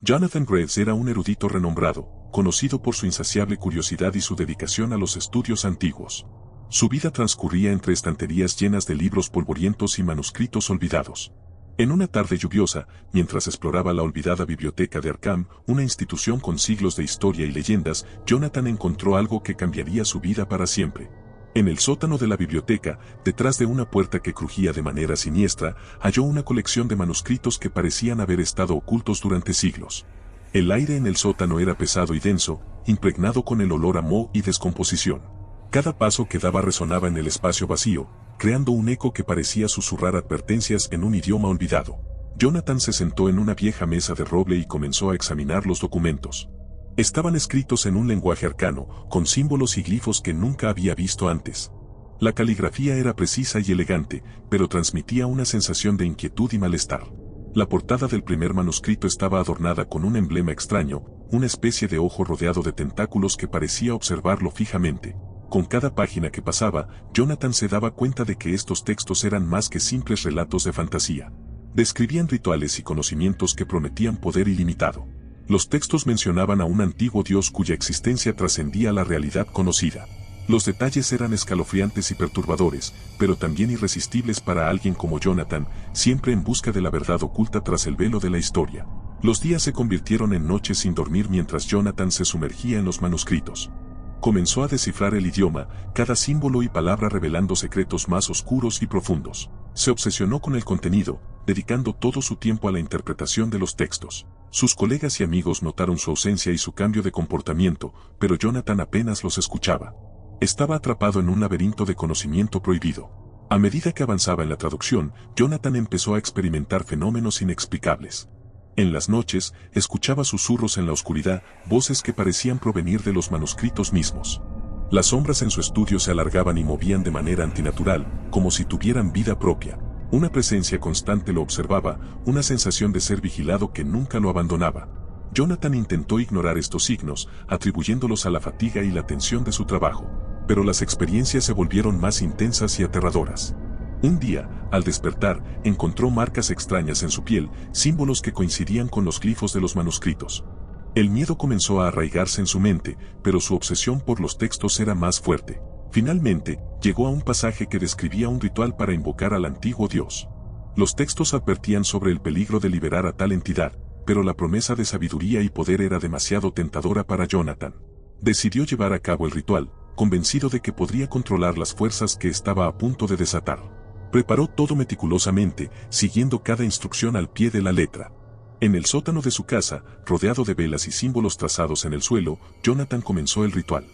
Jonathan Graves era un erudito renombrado, conocido por su insaciable curiosidad y su dedicación a los estudios antiguos. Su vida transcurría entre estanterías llenas de libros polvorientos y manuscritos olvidados. En una tarde lluviosa, mientras exploraba la olvidada biblioteca de Arkham, una institución con siglos de historia y leyendas, Jonathan encontró algo que cambiaría su vida para siempre. En el sótano de la biblioteca, detrás de una puerta que crujía de manera siniestra, halló una colección de manuscritos que parecían haber estado ocultos durante siglos. El aire en el sótano era pesado y denso, impregnado con el olor a moho y descomposición. Cada paso que daba resonaba en el espacio vacío, creando un eco que parecía susurrar advertencias en un idioma olvidado. Jonathan se sentó en una vieja mesa de roble y comenzó a examinar los documentos. Estaban escritos en un lenguaje arcano, con símbolos y glifos que nunca había visto antes. La caligrafía era precisa y elegante, pero transmitía una sensación de inquietud y malestar. La portada del primer manuscrito estaba adornada con un emblema extraño, una especie de ojo rodeado de tentáculos que parecía observarlo fijamente. Con cada página que pasaba, Jonathan se daba cuenta de que estos textos eran más que simples relatos de fantasía. Describían rituales y conocimientos que prometían poder ilimitado. Los textos mencionaban a un antiguo dios cuya existencia trascendía la realidad conocida. Los detalles eran escalofriantes y perturbadores, pero también irresistibles para alguien como Jonathan, siempre en busca de la verdad oculta tras el velo de la historia. Los días se convirtieron en noches sin dormir mientras Jonathan se sumergía en los manuscritos. Comenzó a descifrar el idioma, cada símbolo y palabra revelando secretos más oscuros y profundos. Se obsesionó con el contenido, dedicando todo su tiempo a la interpretación de los textos. Sus colegas y amigos notaron su ausencia y su cambio de comportamiento, pero Jonathan apenas los escuchaba. Estaba atrapado en un laberinto de conocimiento prohibido. A medida que avanzaba en la traducción, Jonathan empezó a experimentar fenómenos inexplicables. En las noches, escuchaba susurros en la oscuridad, voces que parecían provenir de los manuscritos mismos. Las sombras en su estudio se alargaban y movían de manera antinatural, como si tuvieran vida propia. Una presencia constante lo observaba, una sensación de ser vigilado que nunca lo abandonaba. Jonathan intentó ignorar estos signos, atribuyéndolos a la fatiga y la tensión de su trabajo, pero las experiencias se volvieron más intensas y aterradoras. Un día, al despertar, encontró marcas extrañas en su piel, símbolos que coincidían con los glifos de los manuscritos. El miedo comenzó a arraigarse en su mente, pero su obsesión por los textos era más fuerte. Finalmente, llegó a un pasaje que describía un ritual para invocar al antiguo dios. Los textos advertían sobre el peligro de liberar a tal entidad, pero la promesa de sabiduría y poder era demasiado tentadora para Jonathan. Decidió llevar a cabo el ritual, convencido de que podría controlar las fuerzas que estaba a punto de desatar. Preparó todo meticulosamente, siguiendo cada instrucción al pie de la letra. En el sótano de su casa, rodeado de velas y símbolos trazados en el suelo, Jonathan comenzó el ritual.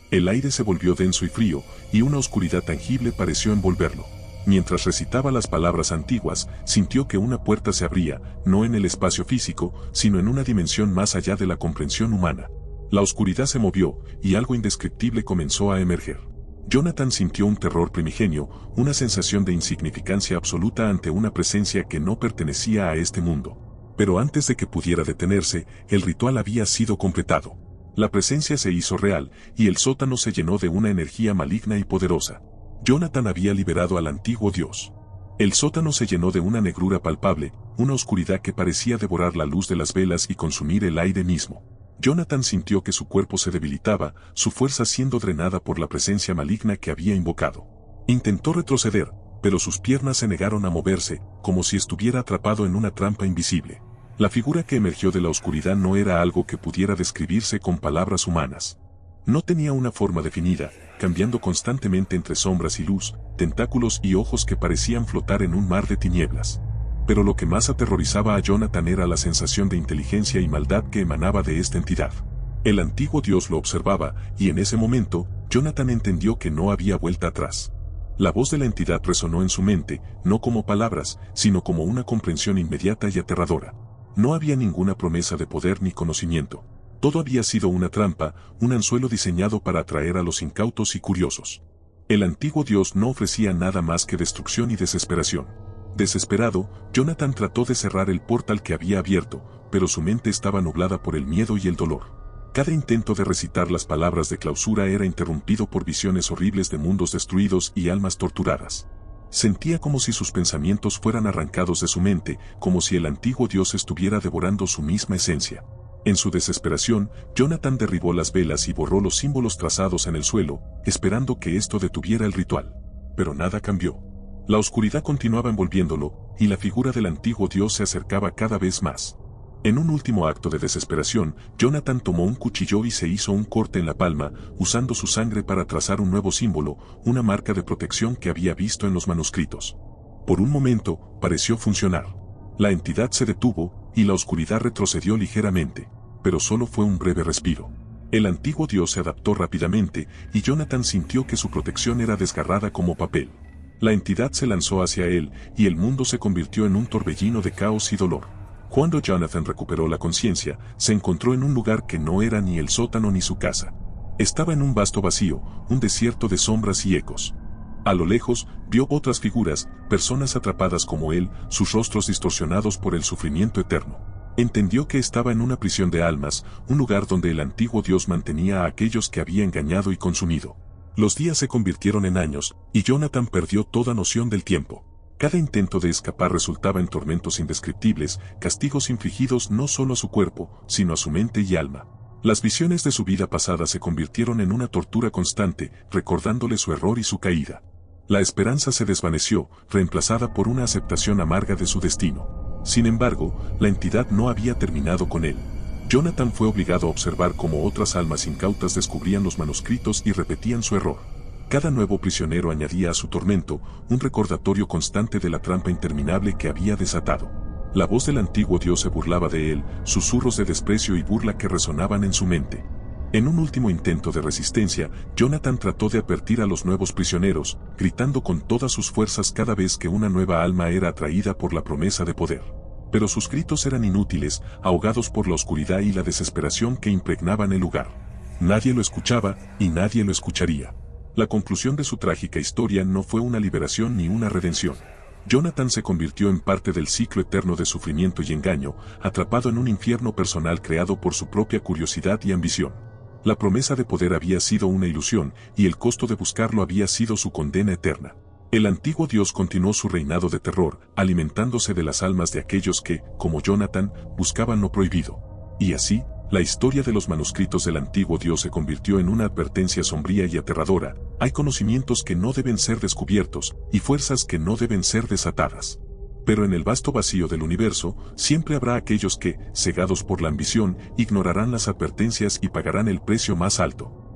El aire se volvió denso y frío, y una oscuridad tangible pareció envolverlo. Mientras recitaba las palabras antiguas, sintió que una puerta se abría, no en el espacio físico, sino en una dimensión más allá de la comprensión humana. La oscuridad se movió, y algo indescriptible comenzó a emerger. Jonathan sintió un terror primigenio, una sensación de insignificancia absoluta ante una presencia que no pertenecía a este mundo. Pero antes de que pudiera detenerse, el ritual había sido completado. La presencia se hizo real, y el sótano se llenó de una energía maligna y poderosa. Jonathan había liberado al antiguo dios. El sótano se llenó de una negrura palpable, una oscuridad que parecía devorar la luz de las velas y consumir el aire mismo. Jonathan sintió que su cuerpo se debilitaba, su fuerza siendo drenada por la presencia maligna que había invocado. Intentó retroceder, pero sus piernas se negaron a moverse, como si estuviera atrapado en una trampa invisible. La figura que emergió de la oscuridad no era algo que pudiera describirse con palabras humanas. No tenía una forma definida, cambiando constantemente entre sombras y luz, tentáculos y ojos que parecían flotar en un mar de tinieblas. Pero lo que más aterrorizaba a Jonathan era la sensación de inteligencia y maldad que emanaba de esta entidad. El antiguo dios lo observaba, y en ese momento, Jonathan entendió que no había vuelta atrás. La voz de la entidad resonó en su mente, no como palabras, sino como una comprensión inmediata y aterradora. No había ninguna promesa de poder ni conocimiento. Todo había sido una trampa, un anzuelo diseñado para atraer a los incautos y curiosos. El antiguo dios no ofrecía nada más que destrucción y desesperación. Desesperado, Jonathan trató de cerrar el portal que había abierto, pero su mente estaba nublada por el miedo y el dolor. Cada intento de recitar las palabras de clausura era interrumpido por visiones horribles de mundos destruidos y almas torturadas. Sentía como si sus pensamientos fueran arrancados de su mente, como si el antiguo dios estuviera devorando su misma esencia. En su desesperación, Jonathan derribó las velas y borró los símbolos trazados en el suelo, esperando que esto detuviera el ritual. Pero nada cambió. La oscuridad continuaba envolviéndolo, y la figura del antiguo dios se acercaba cada vez más. En un último acto de desesperación, Jonathan tomó un cuchillo y se hizo un corte en la palma, usando su sangre para trazar un nuevo símbolo, una marca de protección que había visto en los manuscritos. Por un momento, pareció funcionar. La entidad se detuvo, y la oscuridad retrocedió ligeramente, pero solo fue un breve respiro. El antiguo dios se adaptó rápidamente, y Jonathan sintió que su protección era desgarrada como papel. La entidad se lanzó hacia él, y el mundo se convirtió en un torbellino de caos y dolor. Cuando Jonathan recuperó la conciencia, se encontró en un lugar que no era ni el sótano ni su casa. Estaba en un vasto vacío, un desierto de sombras y ecos. A lo lejos, vio otras figuras, personas atrapadas como él, sus rostros distorsionados por el sufrimiento eterno. Entendió que estaba en una prisión de almas, un lugar donde el antiguo dios mantenía a aquellos que había engañado y consumido. Los días se convirtieron en años, y Jonathan perdió toda noción del tiempo. Cada intento de escapar resultaba en tormentos indescriptibles, castigos infligidos no solo a su cuerpo, sino a su mente y alma. Las visiones de su vida pasada se convirtieron en una tortura constante, recordándole su error y su caída. La esperanza se desvaneció, reemplazada por una aceptación amarga de su destino. Sin embargo, la entidad no había terminado con él. Jonathan fue obligado a observar cómo otras almas incautas descubrían los manuscritos y repetían su error. Cada nuevo prisionero añadía a su tormento un recordatorio constante de la trampa interminable que había desatado. La voz del antiguo dios se burlaba de él, susurros de desprecio y burla que resonaban en su mente. En un último intento de resistencia, Jonathan trató de advertir a los nuevos prisioneros, gritando con todas sus fuerzas cada vez que una nueva alma era atraída por la promesa de poder. Pero sus gritos eran inútiles, ahogados por la oscuridad y la desesperación que impregnaban el lugar. Nadie lo escuchaba, y nadie lo escucharía. La conclusión de su trágica historia no fue una liberación ni una redención. Jonathan se convirtió en parte del ciclo eterno de sufrimiento y engaño, atrapado en un infierno personal creado por su propia curiosidad y ambición. La promesa de poder había sido una ilusión, y el costo de buscarlo había sido su condena eterna. El antiguo dios continuó su reinado de terror, alimentándose de las almas de aquellos que, como Jonathan, buscaban lo prohibido. Y así, la historia de los manuscritos del antiguo dios se convirtió en una advertencia sombría y aterradora. Hay conocimientos que no deben ser descubiertos, y fuerzas que no deben ser desatadas. Pero en el vasto vacío del universo, siempre habrá aquellos que, cegados por la ambición, ignorarán las advertencias y pagarán el precio más alto.